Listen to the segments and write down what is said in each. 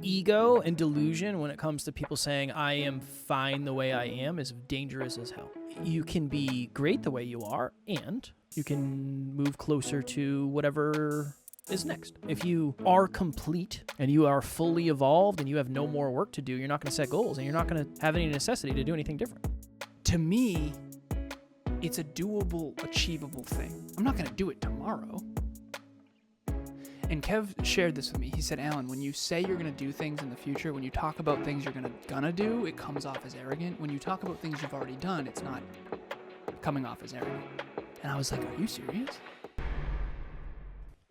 ego and delusion when it comes to people saying, I am fine the way I am, is dangerous as hell. You can be great the way you are, and you can move closer to whatever is next. If you are complete and you are fully evolved and you have no more work to do, you're not going to set goals and you're not going to have any necessity to do anything different. To me, it's a doable, achievable thing. I'm not going to do it tomorrow. And Kev shared this with me. He said, Alan, when you say you're going to do things in the future, when you talk about things you're gonna do, it comes off as arrogant. When you talk about things you've already done, it's not coming off as arrogant. And I was like, are you serious?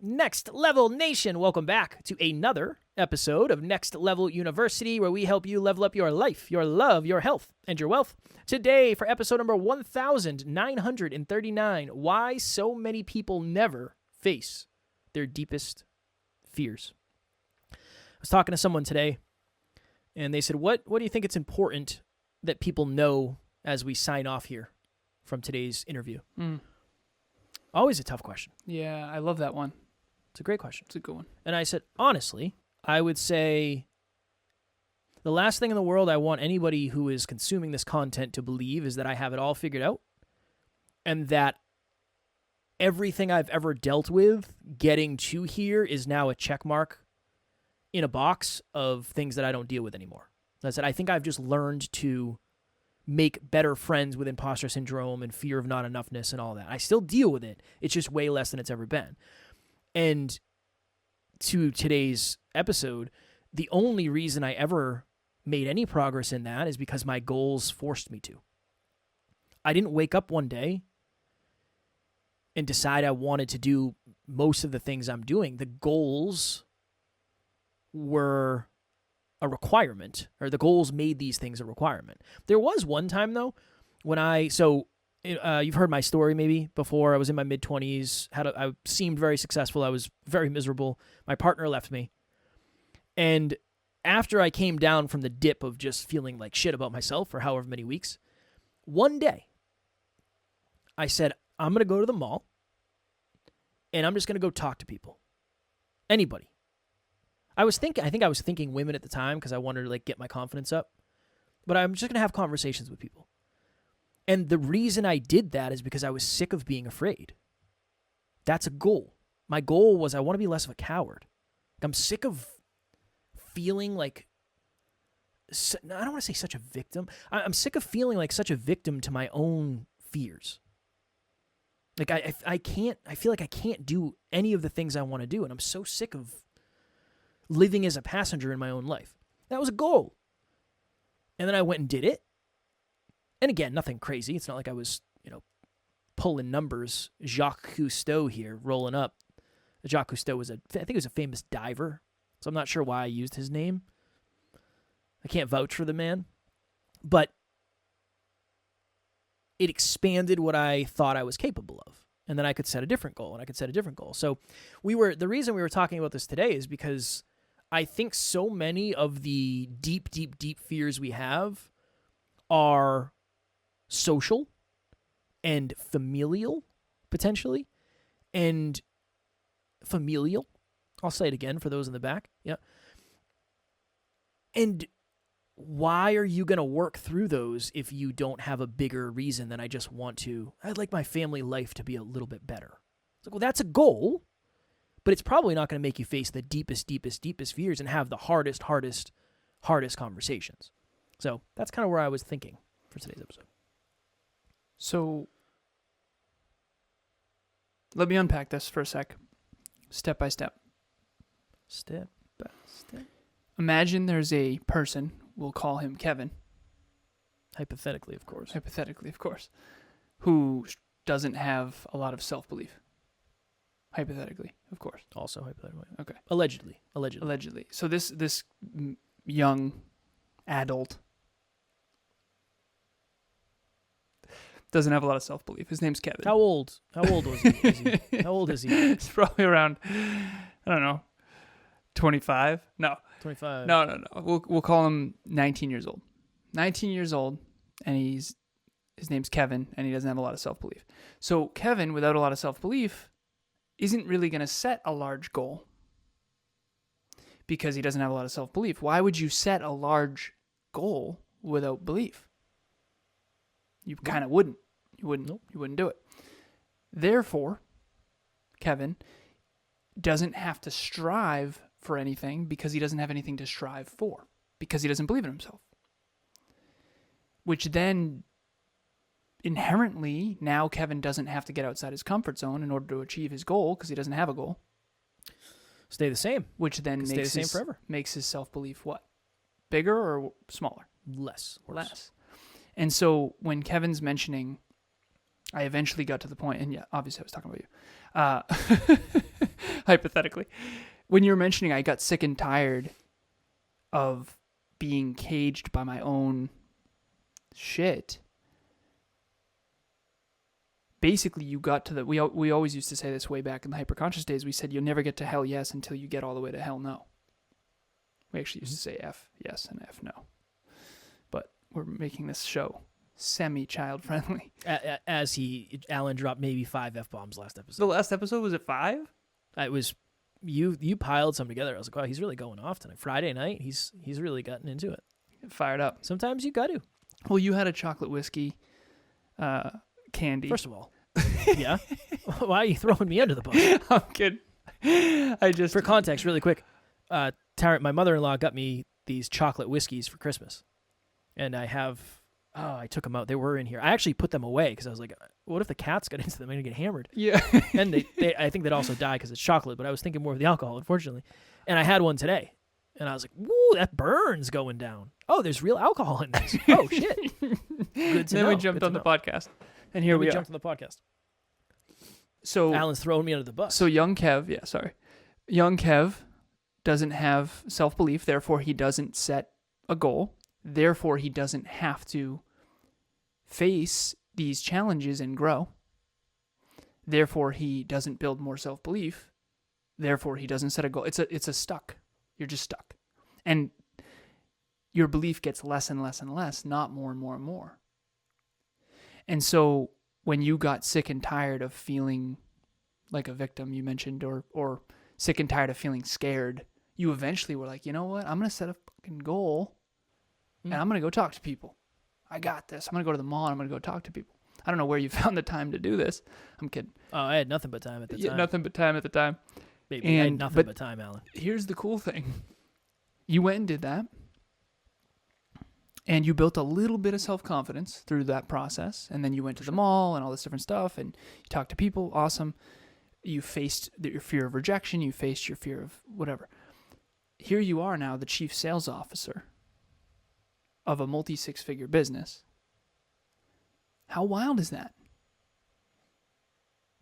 Next Level Nation, welcome back to another episode of Next Level University, where we help you level up your life, your love, your health, and your wealth. Today, for episode number 1939, why so many people never face their deepest fears. I was talking to someone today, and they said, what do you think it's important that people know as we sign off here from today's interview? Always a tough question. Yeah, I love that one. It's a great question. It's a good one. And I said, honestly, I would say the last thing in the world I want anybody who is consuming this content to believe is that I have it all figured out and that everything I've ever dealt with getting to here is now a check mark in a box of things that I don't deal with anymore. I said, I think I've just learned to make better friends with imposter syndrome and fear of not enoughness and all that. I still deal with it. It's just way less than it's ever been. And to today's episode, the only reason I ever made any progress in that is because my goals forced me to. I didn't wake up one day and decide I wanted to do most of the things I'm doing. The goals were a requirement, or the goals made these things a requirement. There was one time, though, when you've heard my story maybe before. I was in my mid-20s. I seemed very successful. I was very miserable. My partner left me. And after I came down from the dip of just feeling like shit about myself for however many weeks, one day I said, I'm going to go to the mall and I'm just going to go talk to people. Anybody. I think I was thinking women at the time because I wanted to get my confidence up. But I'm just going to have conversations with people. And the reason I did that is because I was sick of being afraid. That's a goal. My goal was I want to be less of a coward. I'm sick of feeling like, I don't want to say such a victim. I'm sick of feeling like such a victim to my own fears. Like I feel like I can't do any of the things I want to do. And I'm so sick of living as a passenger in my own life. That was a goal. And then I went and did it. And again, nothing crazy. It's not like I was, pulling numbers. Jacques Cousteau here, rolling up. Jacques Cousteau was I think he was a famous diver. So I'm not sure why I used his name. I can't vouch for the man. But it expanded what I thought I was capable of. And then I could set a different goal, and I could set a different goal. So the reason we were talking about this today is because I think so many of the deep, deep, deep fears we have are social and familial, potentially. And familial. I'll say it again for those in the back. Yeah. And why are you going to work through those if you don't have a bigger reason than I'd like my family life to be a little bit better? It's like, well, that's a goal, but it's probably not going to make you face the deepest, deepest, deepest fears and have the hardest conversations. So that's kind of where I was thinking for today's episode. So let me unpack this for a sec, step by step. Step by step. Imagine there's a person, we'll call him Kevin. Hypothetically, of course. Who doesn't have a lot of self-belief. Hypothetically, of course. Also hypothetically. Okay. Allegedly. So this young adult doesn't have a lot of self-belief. His name's Kevin. How old was he? How old is he? It's probably around, I don't know, 25? No. 25. No. We'll call him 19 years old. 19 years old, and his name's Kevin, and he doesn't have a lot of self-belief. So Kevin, without a lot of self-belief, isn't really going to set a large goal because he doesn't have a lot of self-belief. Why would you set a large goal without belief? You kind of wouldn't. You wouldn't do it. Therefore, Kevin doesn't have to strive for anything because he doesn't have anything to strive for, because he doesn't believe in himself. Which then inherently, now Kevin doesn't have to get outside his comfort zone in order to achieve his goal because he doesn't have a goal. Stay the same. Which then makes his self-belief what? Bigger or smaller? Less. Less. And so when Kevin's mentioning, I eventually got to the point, and yeah, obviously I was talking about you, hypothetically. When you were mentioning I got sick and tired of being caged by my own shit, basically you got to the, we always used to say this way back in the hyperconscious days, we said you'll never get to hell yes until you get all the way to hell no. We actually used to say F yes and F no. But we're making this show semi-child friendly. Alan dropped maybe 5 F-bombs last episode. The last episode, was it 5? It was, you piled some together. I was like, wow, he's really going off tonight. Friday night, he's really gotten into it. Fired up. Sometimes you got to. Well, you had a chocolate whiskey candy. First of all, yeah. Why are you throwing me under the bus? I'm kidding. For context, really quick, my mother-in-law got me these chocolate whiskeys for Christmas, and I took them out. They were in here. I actually put them away because I was like, what if the cats got into them and get hammered? Yeah. And I think they'd also die because it's chocolate, but I was thinking more of the alcohol, unfortunately. And I had one today, and I was like, woo, that burns going down. Oh, there's real alcohol in this. Oh, shit. Good to know. Then we jumped on the podcast. And here we are. Jumped on the podcast. So Alan's throwing me under the bus. So young Kev doesn't have self-belief, therefore he doesn't set a goal. Therefore, he doesn't have to face these challenges and grow. Therefore, he doesn't build more self-belief. Therefore, he doesn't set a goal. It's a stuck. You're just stuck. And your belief gets less and less and less, not more and more and more. And so when you got sick and tired of feeling like a victim, you mentioned, or sick and tired of feeling scared, you eventually were like, you know what? I'm going to set a fucking goal. And I'm going to go talk to people. I got this. I'm going to go to the mall and I'm going to go talk to people. I don't know where you found the time to do this. I'm kidding. Oh, I had nothing but time at the time. Nothing but time at the time. Baby, I had nothing but time, Alan. Here's the cool thing. You went and did that. And you built a little bit of self-confidence through that process. And then you went to the mall and all this different stuff. And you talked to people. Awesome. You faced your fear of rejection. You faced your fear of whatever. Here you are now, the chief sales officer of a multi-six-figure business. How wild is that?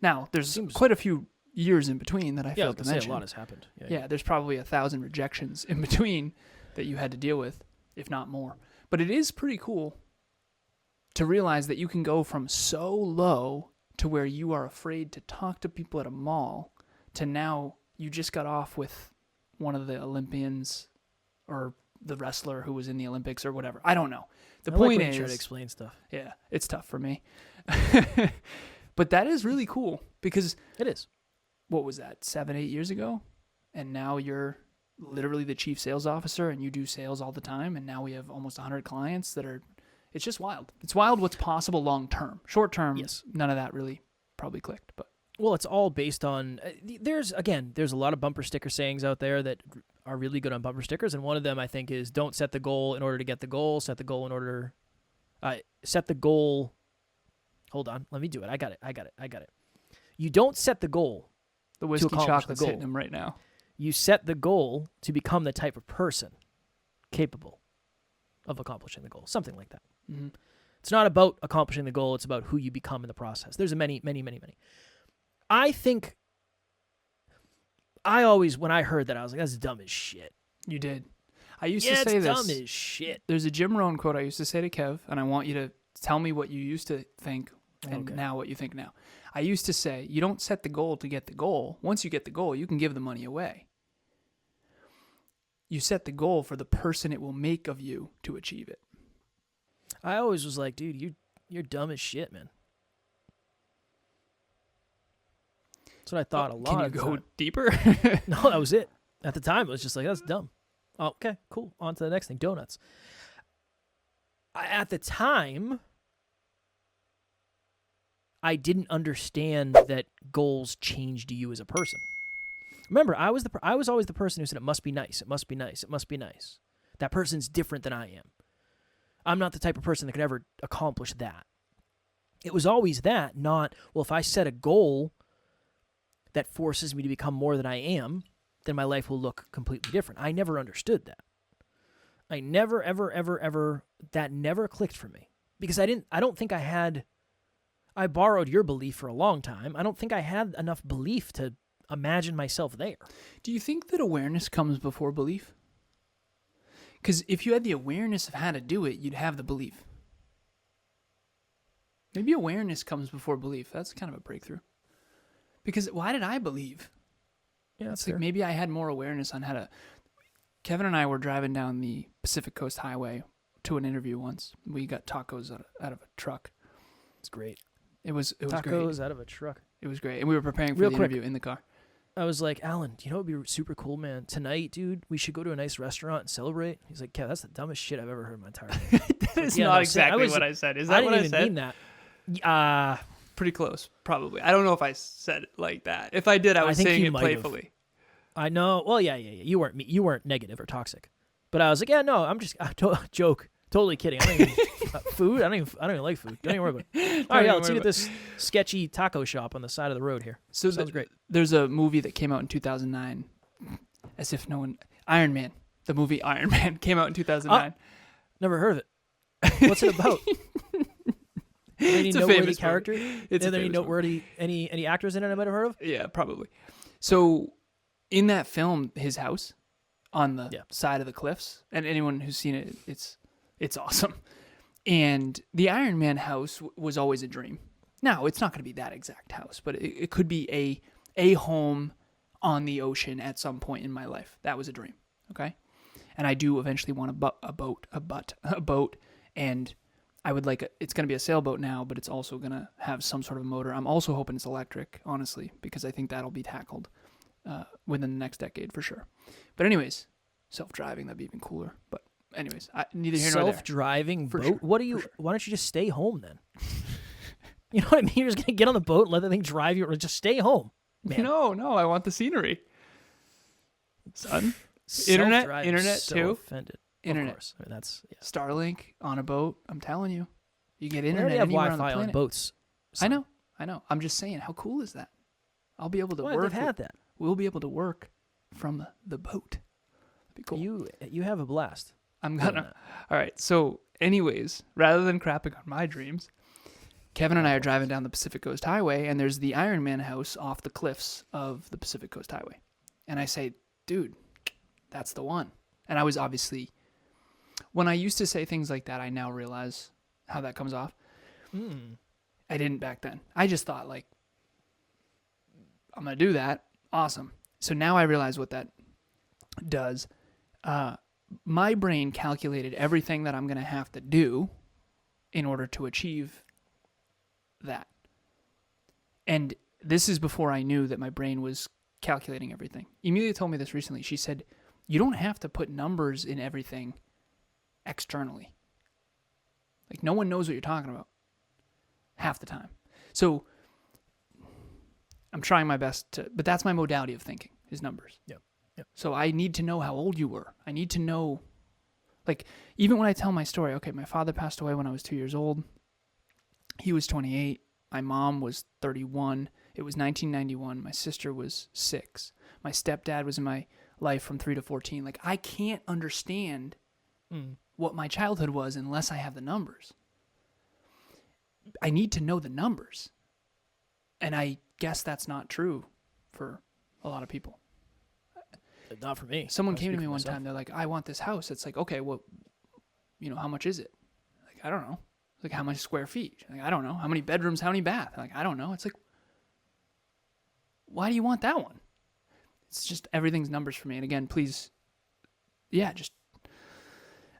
Now, there's quite a few years in between that I failed to mention. A lot has happened. Yeah, there's probably 1,000 rejections in between that you had to deal with, if not more. But it is pretty cool to realize that you can go from so low to where you are afraid to talk to people at a mall to now you just got off with one of the Olympians or the wrestler who was in the Olympics or whatever. I don't know. The point is, try to explain stuff. Yeah, it's tough for me. But that is really cool because it is. What was that, 7-8 years ago? And now you're literally the chief sales officer and you do sales all the time. And now we have almost 100 clients that are, it's just wild. It's wild what's possible long term. Short term, yes, none of that really probably clicked. But well, it's all based on, there's a lot of bumper sticker sayings out there that are really good on bumper stickers. And one of them I think is don't set the goal in order to get the goal, set the goal in order, hold on, let me do it. I got it. You don't set the goal. The whiskey chocolate's hitting him right now. You set the goal to become the type of person capable of accomplishing the goal. Something like that. Mm-hmm. It's not about accomplishing the goal. It's about who you become in the process. There's many. I think when I heard that, I was like, that's dumb as shit. You did. I used to say this. Yeah, it's dumb as shit. There's a Jim Rohn quote I used to say to Kev, and I want you to tell me what you used to think and now what you think now. I used to say, you don't set the goal to get the goal. Once you get the goal, you can give the money away. You set the goal for the person it will make of you to achieve it. I always was like, dude, you're dumb as shit, man. That's what I thought a lot. Can you go deeper? No, that was it. At the time, it was just like, that's dumb. Oh, okay, cool. On to the next thing, donuts. At the time, I didn't understand that goals changed you as a person. Remember, I was always the person who said, it must be nice, it must be nice, it must be nice. That person's different than I am. I'm not the type of person that could ever accomplish that. It was always that, not, well, if I set a goal that forces me to become more than I am, then my life will look completely different. I never understood that. I never, ever, ever, ever, that never clicked for me. Because I borrowed your belief for a long time. I don't think I had enough belief to imagine myself there. Do you think that awareness comes before belief? Because if you had the awareness of how to do it, you'd have the belief. Maybe awareness comes before belief. That's kind of a breakthrough. Because why did I believe? Yeah, it's like maybe I had more awareness on how to... Kevin and I were driving down the Pacific Coast Highway to an interview once. We got tacos out of a truck. It's great. It was tacos great. Out of a truck. It was great. And we were preparing for Real the quick. interview in the car. I was like, Alan, you know what would be super cool, man? Tonight, dude, we should go to a nice restaurant and celebrate. He's like, Kev, that's the dumbest shit I've ever heard in my entire life. That is not exactly what I said. Is that what I said? I didn't even mean that. Pretty close, probably. I don't know if I said it like that. If I did, I was saying it playfully. I know. Well, yeah. You weren't negative or toxic, but I was like, yeah, no, I'm just joke. Totally kidding. I don't even food. I don't even like food. Don't even worry about it. All right, yeah, let's eat at this sketchy taco shop on the side of the road here. So sounds great. There's a movie that came out in 2009. As if no one... Iron Man. The movie Iron Man came out in 2009. Never heard of it. What's it about? Any noteworthy character? It's Are there any noteworthy any actors in it I might have heard of? Yeah, probably. So in that film, his house on the side of the cliffs, and anyone who's seen it, it's awesome. And the Iron Man house was always a dream. Now, it's not going to be that exact house, but it could be a home on the ocean at some point in my life. That was a dream, okay? And I do eventually want a boat, and I would like it's going to be a sailboat now, but it's also going to have some sort of motor. I'm also hoping it's electric, honestly, because I think that'll be tackled within the next decade for sure. But anyways, self-driving, that'd be even cooler. But anyways, neither here nor there. Self-driving boat? Sure. What do you? Sure. Why don't you just stay home then? You know what I mean? You're just gonna get on the boat and let the thing drive you, or just stay home. Man. No, I want the scenery. Son, internet so too. Offended. Internet. Of course. I mean, that's Starlink on a boat. I'm telling you, you get we internet have anywhere Wi-Fi on the planet. boats. So. I know. I'm just saying, how cool is that? I'll be able to work. work. They've had that. We'll be able to work from the boat. That'd be cool. You have a blast. I'm gonna. All right. So, anyways, rather than crapping on my dreams, Kevin and I are driving down the Pacific Coast Highway, and there's the Iron Man house off the cliffs of the Pacific Coast Highway. And I say, dude, that's the one. And I was obviously, when I used to say things like that, I now realize how that comes off. I didn't back then. I just thought, like, I'm going to do that. Awesome. So now I realize what that does. My brain calculated everything that I'm going to have to do in order to achieve that. And this is before I knew that my brain was calculating everything. Emilia told me this recently. She said, you don't have to put numbers in everything externally. Like, no one knows what you're talking about half the time. So I'm trying my best to, but that's my modality of thinking, is numbers. Yep. So I need to know how old you were. I need to know, like, even when I tell my story, okay, my father passed away when I was 2 years old. He was 28. My mom was 31. It was 1991. My sister was 6. My stepdad was in my life from 3 to 14. Like, I can't understand what my childhood was unless I have the numbers. I need to know the numbers. And I guess that's not true for a lot of people. Not for me. Someone came to me one time. They're like, I want this house. It's like, okay, well, how much is it? Like, I don't know. Like, how much square feet? Like, I don't know. How many bedrooms? How many baths? Like, I don't know. It's like, why do you want that one? It's just everything's numbers for me. And again, please, just,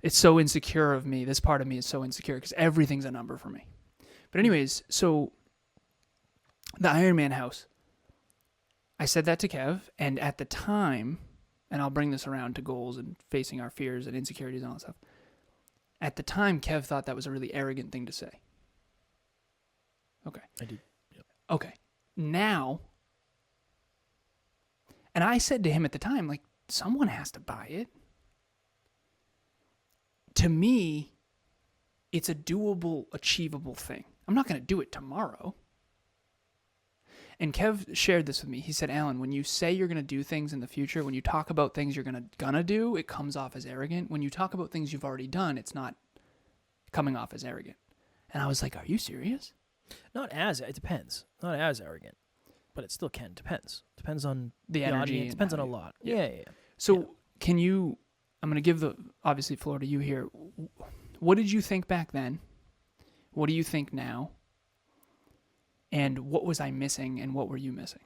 it's so insecure of me. This part of me is so insecure because everything's a number for me. But anyways, so the Iron Man house, I said that to Kev, and at the time, and I'll bring this around to goals and facing our fears and insecurities and all that stuff. At the time, Kev thought that was a really arrogant thing to say. Okay. I did. Yep. Okay. Now, and I said to him at the time, like, someone has to buy it. To me, it's a doable, achievable thing. I'm not going to do it tomorrow. And Kev shared this with me. He said, Alan, when you say you're going to do things in the future, when you talk about things you're gonna do, it comes off as arrogant. When you talk about things you've already done, it's not coming off as arrogant. And I was like, are you serious? It depends. Not as arrogant, but it still can. Depends on The energy. audience. Depends on a lot. Yeah. So can you, I'm going to give the, obviously, floor to you here. What did you think back then? What do you think now? And what was I missing and what were you missing?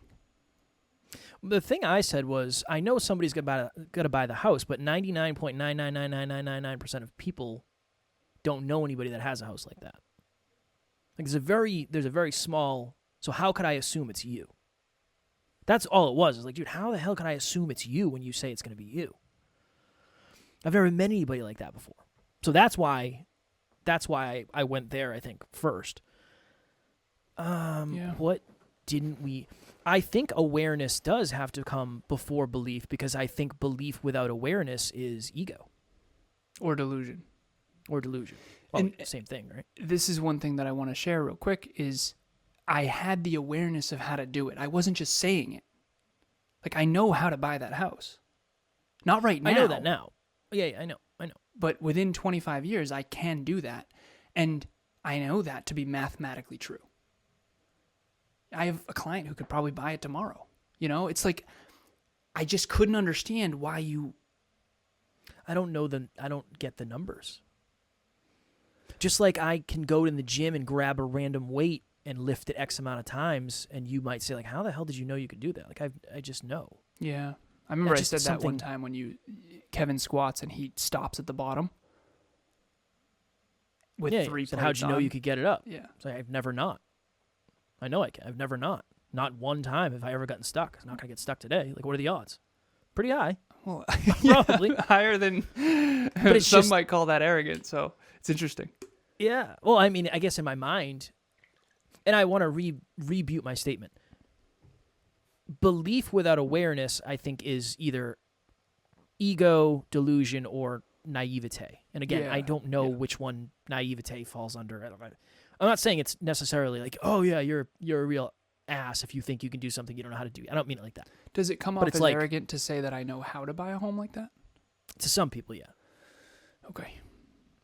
The thing I said was, I know somebody's going to buy the house, but 99.9999999% of people don't know anybody that has a house like that. Like there's a very small, so how could I assume it's you? That's all it was. It's like, dude, how the hell can I assume it's you when you say it's going to be you? I've never met anybody like that before. So that's why I went there, I think, first. What didn't we... I think awareness does have to come before belief, because I think belief without awareness is ego. Or delusion. Well, same thing, right? This is one thing that I want to share real quick is I had the awareness of how to do it. I wasn't just saying it. Like, I know how to buy that house. Not right now. I know that now. Yeah, I know. But within 25 years, I can do that. And I know that to be mathematically true. I have a client who could probably buy it tomorrow. You know, it's like, I just couldn't understand why you... I don't get the numbers. Just like I can go to the gym and grab a random weight and lift it X amount of times, and you might say, like, how the hell did you know you could do that? Like, I just know. Yeah. I remember I said that one time when Kevin squats and he stops at the bottom with 3 plates. How'd you know you could get it up? Yeah. So I've never not. I know I can. I've never not. Not one time have I ever gotten stuck. I'm not going to get stuck today. Like, what are the odds? Pretty high. Well, probably. Higher than but some might call that arrogant, so it's interesting. Yeah. Well, I mean, I guess in my mind, and I want to rebuke my statement. Belief without awareness, I think, is either ego, delusion, or naivete. And again, I don't know which one naivete falls under. I'm not saying it's necessarily like, oh yeah, you're a real ass if you think you can do something you don't know how to do. I don't mean it like that. Does it come off as arrogant to say that I know how to buy a home like that? To some people, yeah. Okay.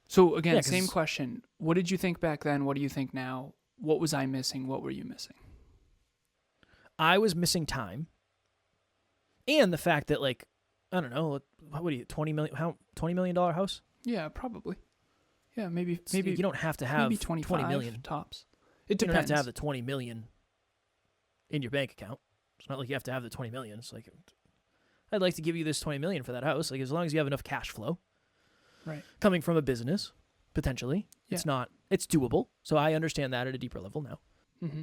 So again, same question. What did you think back then? What do you think now? What was I missing? What were you missing? I was missing time. And the fact that, like, I don't know, what do you, $20 million house? Yeah, probably. Yeah, maybe you don't have to have maybe 20 million tops. It depends. You don't have to have the 20 million in your bank account. It's not like you have to have the 20 million. It's like, I'd like to give you this 20 million for that house. Like, as long as you have enough cash flow, right, coming from a business, potentially, it's doable. So I understand that at a deeper level now. Mm-hmm.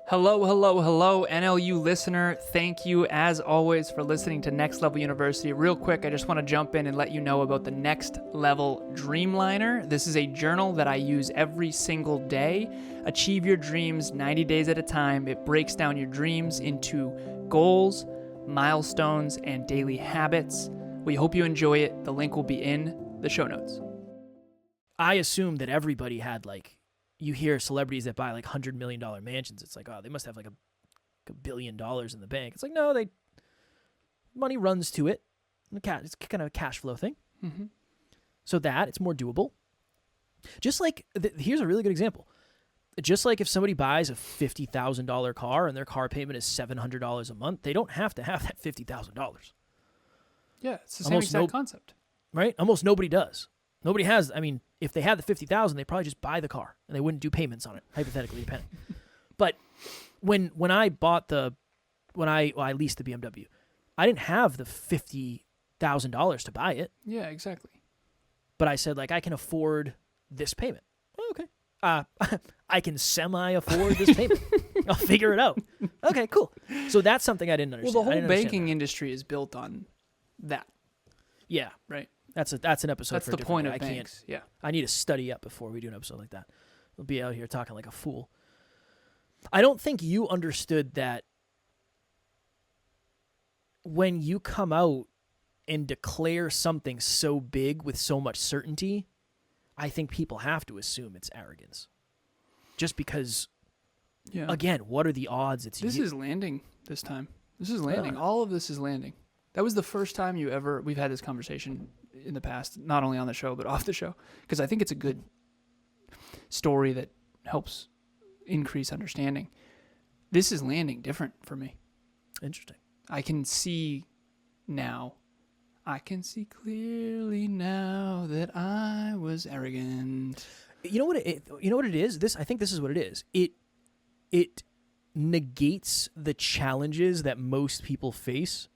Hello, NLU listener. Thank you, as always, for listening to Next Level University. Real quick, I just want to jump in and let you know about the Next Level Dreamliner. This is a journal that I use every single day. Achieve your dreams 90 days at a time. It breaks down your dreams into goals, milestones, and daily habits. We hope you enjoy it. The link will be in the show notes. I assumed that everybody had, like, you hear celebrities that buy like $100 million mansions. It's like, oh, they must have like a $1 billion in the bank. It's like, no, money runs to it. It's kind of a cash flow thing. Mm-hmm. So it's more doable. Just like, here's a really good example. Just like if somebody buys a $50,000 car and their car payment is $700 a month, they don't have to have that $50,000. Yeah, it's the same exact concept. Right? Almost nobody does. Nobody has, I mean, if they had the $50,000, they probably just buy the car and they wouldn't do payments on it, hypothetically depending. But when I leased the BMW, I didn't have the $50,000 to buy it. Yeah, exactly. But I said, like, I can afford this payment. Oh, okay. I can semi-afford this payment. I'll figure it out. Okay, cool. So that's something I didn't understand. Well, the whole banking industry is built on that, Yeah, right? that's an episode. That's for the a different point day. of banks. Yeah. I need to study up before we do an episode like that. We'll be out here talking like a fool. I don't think you understood that when you come out and declare something so big with so much certainty, I think people have to assume it's arrogance. Just because, again, what are the odds it's This you? is landing this time. This is landing. All of this is landing. That was the first time we've had this conversation in the past, not only on the show, but off the show. Because I think it's a good story that helps increase understanding. This is landing different for me. Interesting. I can see now. I can see clearly now that I was arrogant. You know what it is? I think this is what it is. It negates the challenges that most people face.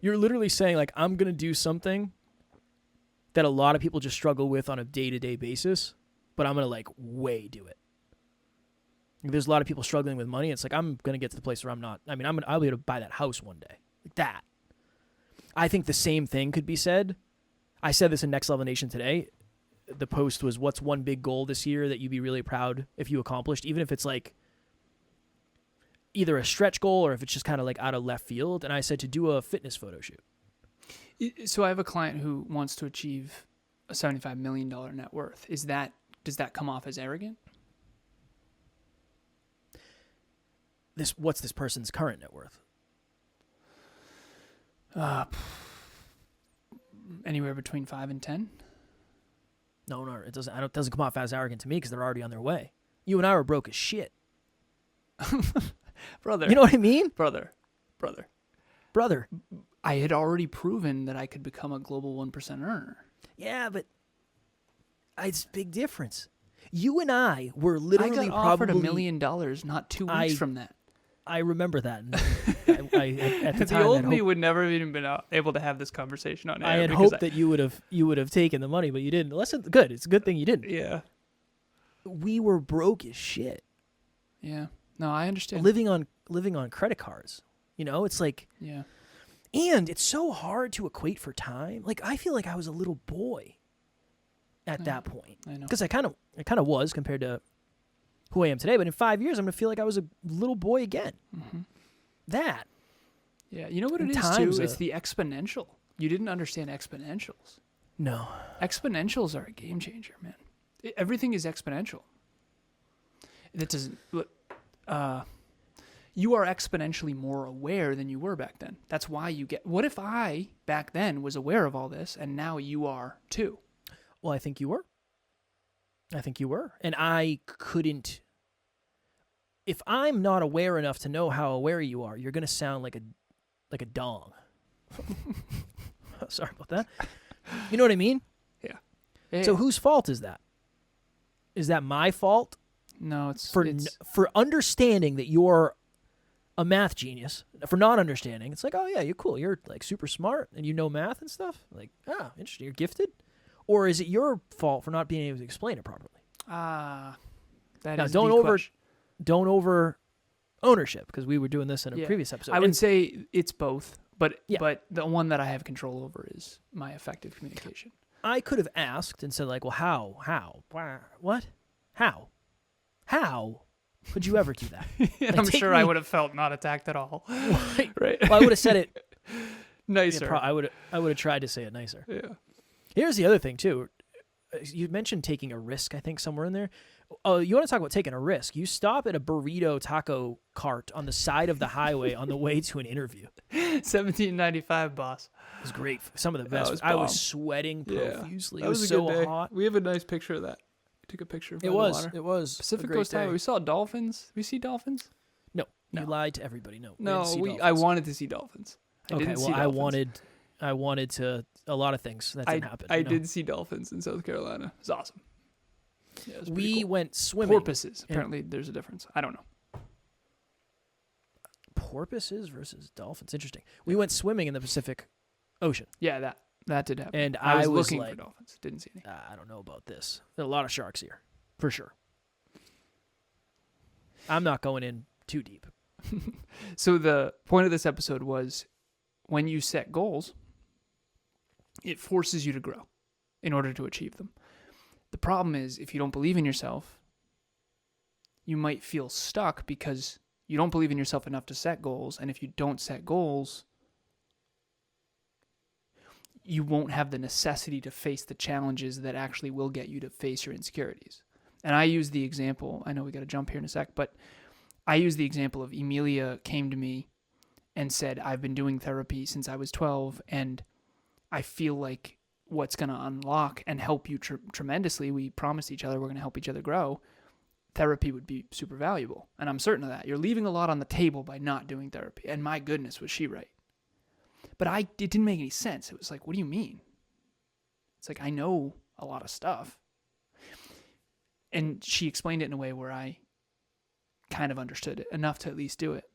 You're literally saying, like, I'm going to do something that a lot of people just struggle with on a day-to-day basis, but I'm going to, like, way do it. There's a lot of people struggling with money. It's like, I'm going to get to the place where I'm not. I mean, I'll be able to buy that house one day. Like that. I think the same thing could be said. I said this in Next Level Nation today. The post was, what's one big goal this year that you'd be really proud if you accomplished, even if it's like either a stretch goal or if it's just kind of like out of left field. And I said to do a fitness photo shoot. So I have a client who wants to achieve a $75 million net worth. Does that come off as arrogant? What's this person's current net worth? Anywhere between 5 and 10. No, it doesn't. It doesn't come off as arrogant to me because they're already on their way. You and I were broke as shit, brother. You know what I mean, brother. I had already proven that I could become a global 1% earner. Yeah, but it's a big difference. You and I were literally I got offered probably $1 million not 2 weeks from that. I remember that. At the time, the old me would never have even been able to have this conversation on air. I had hoped that you would have taken the money, but you didn't. Listen, good. It's a good thing you didn't. Yeah. We were broke as shit. Yeah. No, I understand. Living on credit cards. You know, it's like. Yeah. And it's so hard to equate for time. Like, I feel like I was a little boy at that point. I know. Because I kind of was compared to who I am today. But in 5 years, I'm going to feel like I was a little boy again. Mm-hmm. That. Yeah. You know what it is, too? It's the exponential. You didn't understand exponentials. No. Exponentials are a game changer, man. Everything is exponential. That doesn't... you are exponentially more aware than you were back then. That's why you get... What if I, back then, was aware of all this, and now you are, too? Well, I think you were. And I couldn't... If I'm not aware enough to know how aware you are, you're going to sound like a dong. Sorry about that. You know what I mean? Yeah. So whose fault is that? Is that my fault? No, it's... For understanding that you're a math genius. For not understanding, it's like, oh yeah, you're cool. You're like super smart and you know math and stuff. Like, interesting. You're gifted. Or is it your fault for not being able to explain it properly? That now, is don't over ownership, because we were doing this in a previous episode. I would say it's both, but the one that I have control over is my effective communication. I could have asked and said, like, well, how, what, how could you ever do that? And I'm sure I would have felt not attacked at all. Right. Well, I would have said it nicer. I would have tried to say it nicer. Yeah. Here's the other thing too. You mentioned taking a risk, I think, somewhere in there. Oh, you want to talk about taking a risk? You stop at a burrito taco cart on the side of the highway on the way to an interview. $17.95, boss. It was great. Some of the best. I was sweating profusely. It was so hot. We have a nice picture of that. We took a picture of it. It was Pacific Coast Highway. We saw dolphins. We see dolphins? No. You lied to everybody. No. I wanted to see dolphins. I wanted to a lot of things. That didn't happen. I did see dolphins in South Carolina. It was awesome. Yeah, it was we cool. went swimming. Porpoises. Apparently, there's a difference. I don't know. Porpoises versus dolphins. Interesting. We went swimming in the Pacific Ocean. Yeah, that did happen. And I was looking for dolphins. Didn't see any. I don't know about this. There are a lot of sharks here, for sure. I'm not going in too deep. So the point of this episode was when you set goals, it forces you to grow in order to achieve them. The problem is, if you don't believe in yourself, you might feel stuck because you don't believe in yourself enough to set goals. And if you don't set goals, you won't have the necessity to face the challenges that actually will get you to face your insecurities. And I use the example, I know we got to jump here in a sec, but I use the example of Emilia came to me and said, I've been doing therapy since I was 12, and I feel like what's going to unlock and help you tremendously, we promised each other we're going to help each other grow, therapy would be super valuable. And I'm certain of that. You're leaving a lot on the table by not doing therapy. And my goodness, was she right. But it didn't make any sense. It was like, what do you mean? It's like, I know a lot of stuff. And she explained it in a way where I kind of understood it enough to at least do it.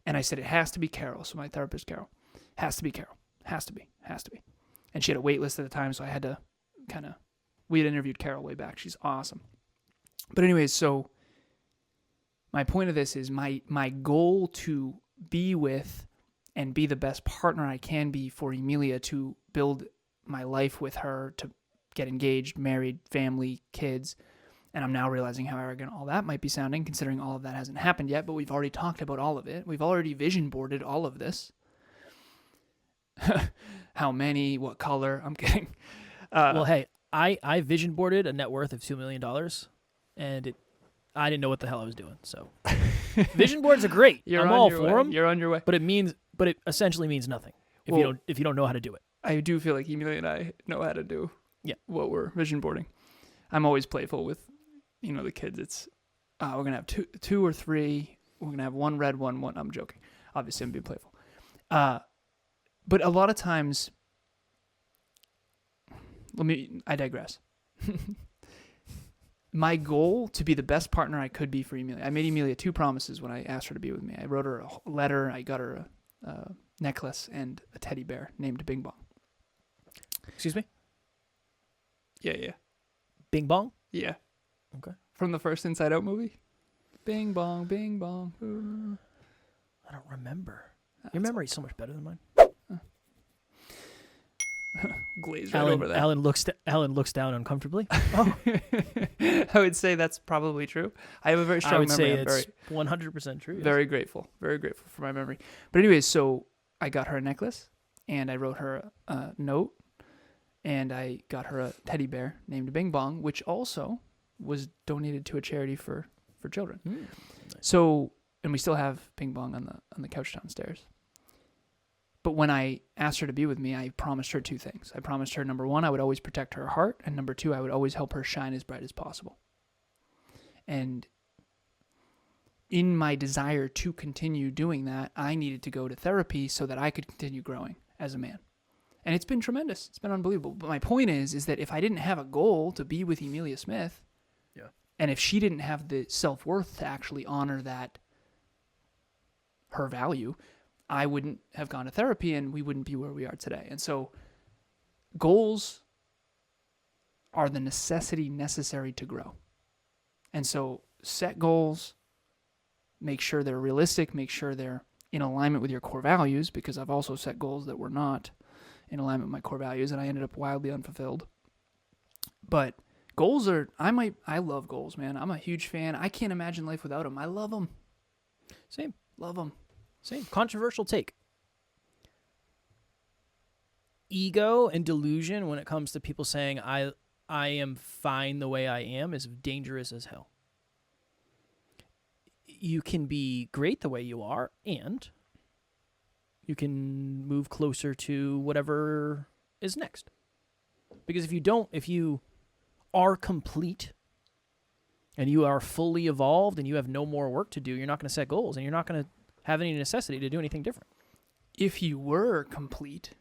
And I said, it has to be Carol. So my therapist, Carol, has to be Carol. Has to be. And she had a wait list at the time, so I had to we had interviewed Carol way back. She's awesome. But anyways, so my point of this is my goal to be with and be the best partner I can be for Emilia, to build my life with her, to get engaged, married, family, kids. And I'm now realizing how arrogant all that might be sounding, considering all of that hasn't happened yet, but we've already talked about all of it. We've already vision boarded all of this. How many, what color, I'm kidding. Well, hey, I vision boarded a net worth of $2 million, and I didn't know what the hell I was doing. So vision boards are great. I'm all for them. You're on your way. But it essentially means nothing if you don't know how to do it. I do feel like Emilia and I know how to do what we're vision boarding. I'm always playful with, the kids. It's we're gonna have two or three. We're gonna have one red one. I'm joking. Obviously, I'm being playful. But a lot of times, I digress. My goal to be the best partner I could be for Emilia. I made Emilia 2 promises when I asked her to be with me. I wrote her a letter. I got her a necklace and a teddy bear named Bing Bong. Excuse me? Yeah. Bing Bong? Yeah. Okay. From the first Inside Out movie. Bing Bong, Bing Bong. Ooh. I don't remember. Your memory's so much better than mine. Glazed right over that. Alan looks down uncomfortably. Oh, I would say that's probably true. I have a very strong memory. I would say it's 100% true. Yes. Very grateful for my memory. But anyways, so I got her a necklace, and I wrote her a note, and I got her a teddy bear named Bing Bong, which also was donated to a charity for children. Nice. So, and we still have Bing Bong on the couch downstairs. But when I asked her to be with me, I promised her 2 things. I promised her, number 1, I would always protect her heart, and number 2, I would always help her shine as bright as possible. And in my desire to continue doing that, I needed to go to therapy so that I could continue growing as a man. And it's been tremendous. It's been unbelievable. But my point is that if I didn't have a goal to be with Emilia Smith, and if she didn't have the self-worth to actually honor that, her value, I wouldn't have gone to therapy, and we wouldn't be where we are today. And so goals are the necessity necessary to grow. And so set goals, make sure they're realistic, make sure they're in alignment with your core values, because I've also set goals that were not in alignment with my core values, and I ended up wildly unfulfilled. But goals I love goals, man. I'm a huge fan. I can't imagine life without them. I love them. Same. Love them. Same. Controversial take. Ego and delusion when it comes to people saying I am fine the way I am is dangerous as hell. You can be great the way you are, and you can move closer to whatever is next. Because if you are complete and you are fully evolved and you have no more work to do, you're not going to set goals, and you're not going to have any necessity to do anything different. If you were complete,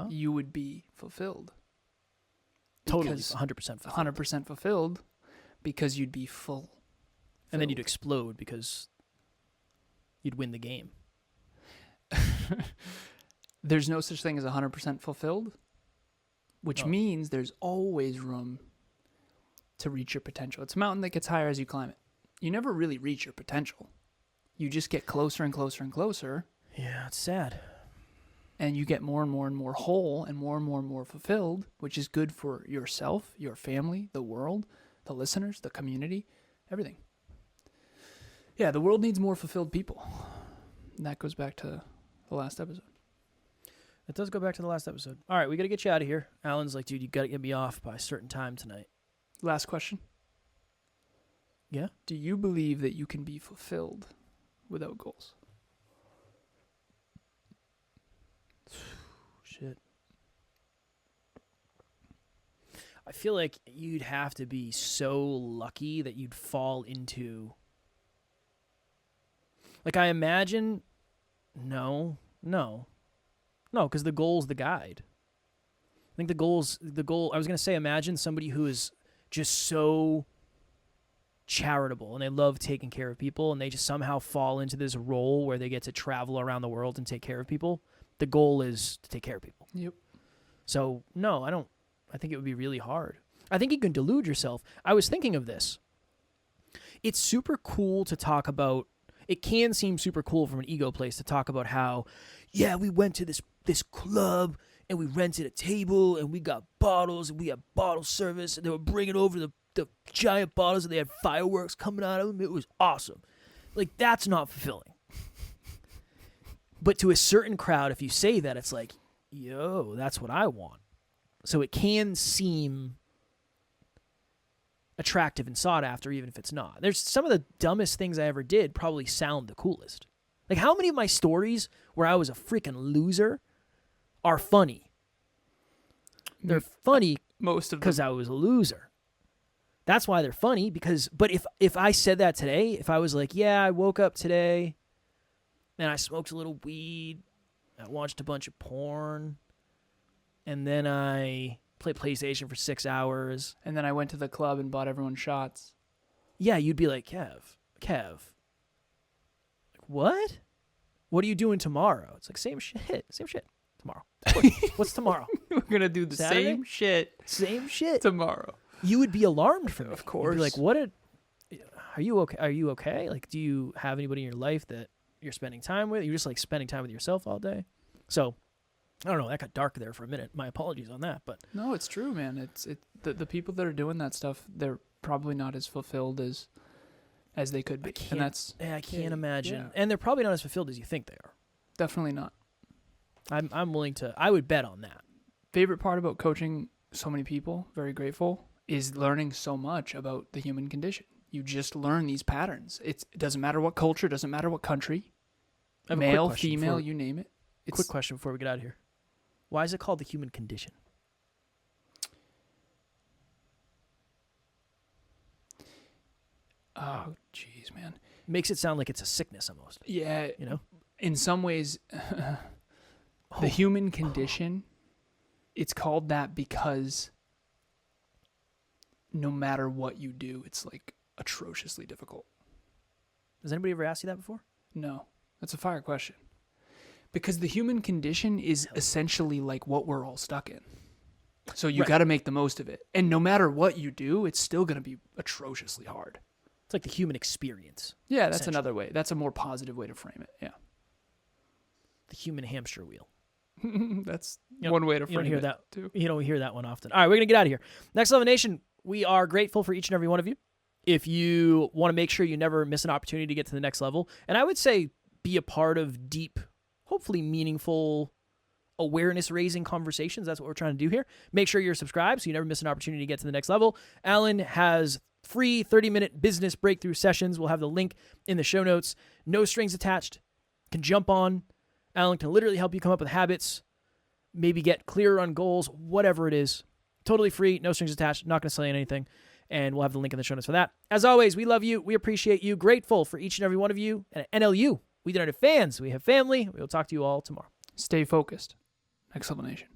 you would be fulfilled. Totally, 100% fulfilled. 100% fulfilled, because you'd be full. And then you'd explode because you'd win the game. There's no such thing as 100% fulfilled, which means there's always room to reach your potential. It's a mountain that gets higher as you climb it. You never really reach your potential. You just get closer and closer and closer. Yeah, it's sad. and you get more and more whole and more fulfilled, which is good for yourself, your family, the world, the listeners, the community, everything. Yeah, the world needs more fulfilled people. And that goes back to the last episode. It does go back to the last episode. All right, we got to get you out of here. Alan's like, dude, you got to get me off by a certain time tonight. Last question. Yeah? Do you believe that you can be fulfilled without goals? Shit. I feel like you'd have to be so lucky that you'd fall into... Like, I imagine... No, because the goal's the guide. I think the goal, I was going to say, imagine somebody who is just so charitable and they love taking care of people and they just somehow fall into this role where they get to travel around the world and take care of people. The goal is to take care of people. Yep. So, no, I don't. I think it would be really hard. I think you can delude yourself. I was thinking of this. It's super cool to talk about. It can seem super cool from an ego place to talk about how, yeah, we went to this club and we rented a table and we got bottles and we had bottle service and they were bringing over the giant bottles and they had fireworks coming out of them. It was awesome. Like, that's not fulfilling. But to a certain crowd, if you say that, it's like, yo, that's what I want. So it can seem attractive and sought after, even if it's not. There's some of the dumbest things I ever did probably sound the coolest. Like, how many of my stories where I was a freaking loser are funny? They're funny most of them, because I was a loser. That's why they're funny. But if I said that today, if I was like, yeah, I woke up today and I smoked a little weed, I watched a bunch of porn, and then I played PlayStation for 6 hours. And then I went to the club and bought everyone shots. Yeah, you'd be like, Kev. Like, what? What are you doing tomorrow? It's like, same shit tomorrow. What's tomorrow? We're going to do the Saturday? same shit tomorrow. You would be alarmed for me. Of course. You'd be like, are you okay? Are you okay? Like, do you have anybody in your life that you're spending time with? You're just like spending time with yourself all day. So, I don't know. That got dark there for a minute. My apologies on that, but no, it's true, man. The people that are doing that stuff, they're probably not as fulfilled as they could be. I can't imagine. Yeah. And they're probably not as fulfilled as you think they are. Definitely not. I'm willing to. I would bet on that. Favorite part about coaching so many people, very grateful, is learning so much about the human condition. You just learn these patterns. It doesn't matter what culture, doesn't matter what country, male, female, you name it. Quick question before we get out of here. Why is it called the human condition? Oh, jeez, man. Makes it sound like it's a sickness almost. Yeah. You know? In some ways, the human condition, it's called that because no matter what you do, it's like atrociously difficult. Has anybody ever asked you that before? No. That's a fire question. Because the human condition is essentially like what we're all stuck in. So you got to make the most of it. And no matter what you do, it's still going to be atrociously hard. It's like the human experience. Yeah, that's another way. That's a more positive way to frame it. Yeah. The human hamster wheel. That's one way to frame it. That too. You don't hear that one often. All right, we're going to get out of here. Next Level Nation, we are grateful for each and every one of you. If you want to make sure you never miss an opportunity to get to the next level, and I would say be a part of deep, hopefully meaningful, awareness-raising conversations. That's what we're trying to do here. Make sure you're subscribed so you never miss an opportunity to get to the next level. Alan has free 30-minute business breakthrough sessions. We'll have the link in the show notes. No strings attached. Can jump on. Alan can literally help you come up with habits, maybe get clearer on goals, whatever it is. Totally free, no strings attached. Not going to sell you anything. And we'll have the link in the show notes for that. As always, we love you. We appreciate you. Grateful for each and every one of you. And at NLU, we don't have fans. We have family. We will talk to you all tomorrow. Stay focused. Next Level Nation.